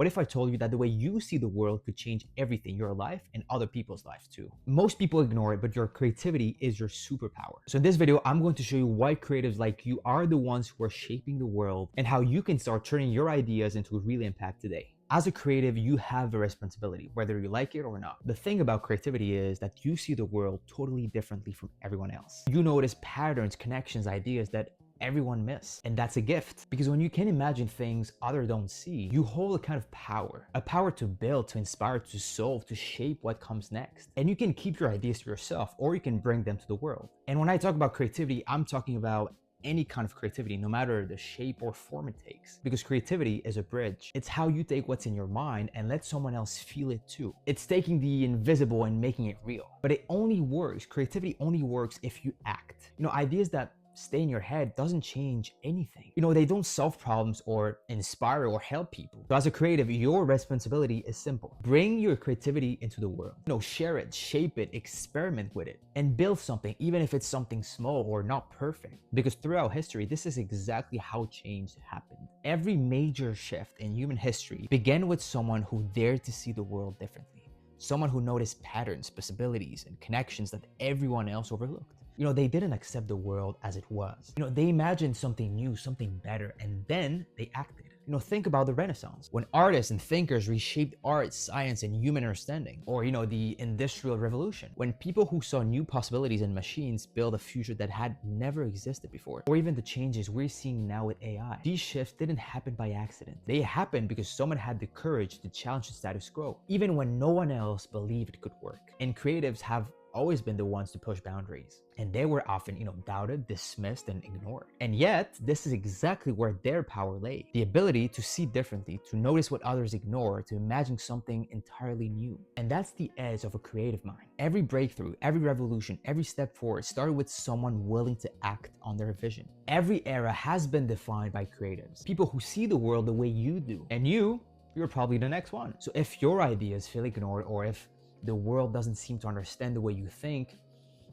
What if I told you that the way you see the world could change everything, your life and other people's lives too? Most people ignore it, but your creativity is your superpower. So in this video, I'm going to show you why creatives like you are the ones who are shaping the world and how you can start turning your ideas into a real impact today. As a creative, you have a responsibility, whether you like it or not. The thing about creativity is that you see the world totally differently from everyone else. You notice patterns, connections, ideas that everyone miss. And that's a gift, because when you can imagine things others don't see, you hold a kind of power, a power to build, to inspire, to solve, to shape what comes next. And you can keep your ideas to yourself, or you can bring them to the world. And when I talk about creativity, I'm talking about any kind of creativity, no matter the shape or form it takes, because creativity is a bridge. It's how you take what's in your mind and let someone else feel it too. It's taking the invisible and making it real. But it only works, creativity only works if you act. Ideas that stay in your head doesn't change anything. They don't solve problems or inspire or help people. So as a creative, your responsibility is simple. Bring your creativity into the world. Share it, shape it, experiment with it, and build something, even if it's something small or not perfect. Because throughout history, this is exactly how change happened. Every major shift in human history began with someone who dared to see the world differently. Someone who noticed patterns, possibilities, and connections that everyone else overlooked. They didn't accept the world as it was. They imagined something new, something better, and then they acted. Think about the Renaissance, when artists and thinkers reshaped art, science, and human understanding. Or, the Industrial Revolution, when people who saw new possibilities in machines built a future that had never existed before. Or even the changes we're seeing now with AI. These shifts didn't happen by accident. They happened because someone had the courage to challenge the status quo, even when no one else believed it could work. And creatives have always been the ones to push boundaries. And they were often, doubted, dismissed, and ignored. And yet, this is exactly where their power lay. The ability to see differently, to notice what others ignore, to imagine something entirely new. And that's the edge of a creative mind. Every breakthrough, every revolution, every step forward started with someone willing to act on their vision. Every era has been defined by creatives, people who see the world the way you do. And you're probably the next one. So if your ideas feel ignored, or if the world doesn't seem to understand the way you think,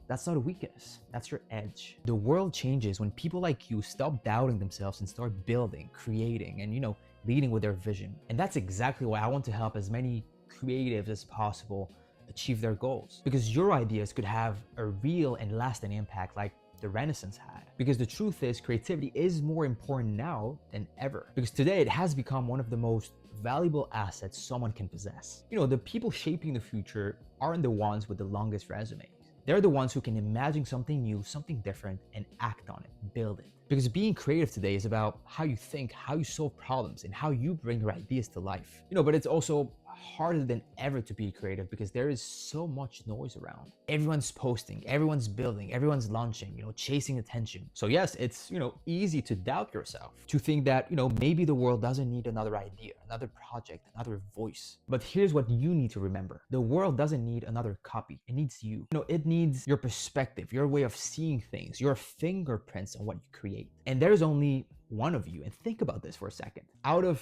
that's not a weakness, that's your edge. The world changes when people like you stop doubting themselves and start building, creating, and leading with their vision. And that's exactly why I want to help as many creatives as possible achieve their goals. Because your ideas could have a real and lasting impact like the Renaissance had. Because the truth is, creativity is more important now than ever. Because today it has become one of the most valuable assets someone can possess. The people shaping the future aren't the ones with the longest resumes. They're the ones who can imagine something new, something different, and act on it, build it. Because being creative today is about how you think, how you solve problems, and how you bring your ideas to life. But it's also harder than ever to be creative because there is so much noise around. Everyone's posting, everyone's building, everyone's launching, chasing attention. So yes, it's, easy to doubt yourself, to think that, maybe the world doesn't need another idea, another project, another voice. But here's what you need to remember. The world doesn't need another copy. It needs you. It needs your perspective, your way of seeing things, your fingerprints on what you create. And there's only one of you. And think about this for a second. Out of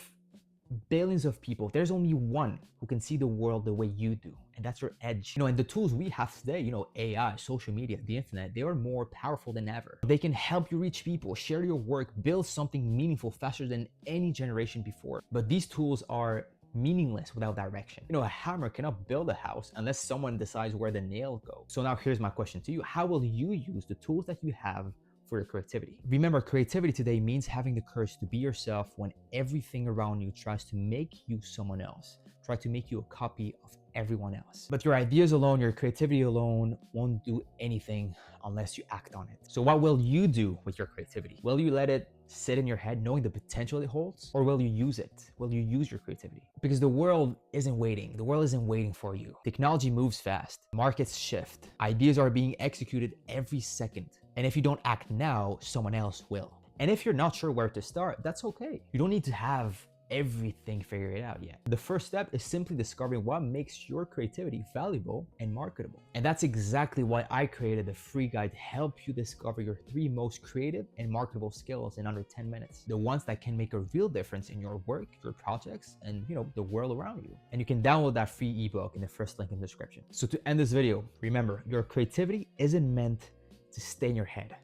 billions of people, there's only one who can see the world the way you do, and that's your edge. And the tools we have today, AI, social media, the internet, they are more powerful than ever. They can help you reach people, share your work, build something meaningful faster than any generation before. But these tools are meaningless without direction. A hammer cannot build a house unless someone decides where the nail goes. So now here's my question to you. How will you use the tools that you have for your creativity? Remember, creativity today means having the courage to be yourself when everything around you tries to make you someone else, try to make you a copy of everyone else. But your ideas alone, your creativity alone won't do anything unless you act on it. So what will you do with your creativity? Will you let it sit in your head knowing the potential it holds? Or will you use it? Will you use your creativity? Because the world isn't waiting. The world isn't waiting for you. Technology moves fast. Markets shift. Ideas are being executed every second. And if you don't act now, someone else will. And if you're not sure where to start, that's okay. You don't need to have everything figured out yet. The first step is simply discovering what makes your creativity valuable and marketable. And that's exactly why I created a free guide to help you discover your 3 most creative and marketable skills in under 10 minutes. The ones that can make a real difference in your work, your projects, and the world around you. And you can download that free ebook in the first link in the description. So to end this video, remember, your creativity isn't meant to stay in your head.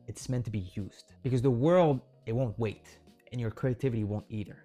It's meant to be used. Because the world, it won't wait. And your creativity won't either.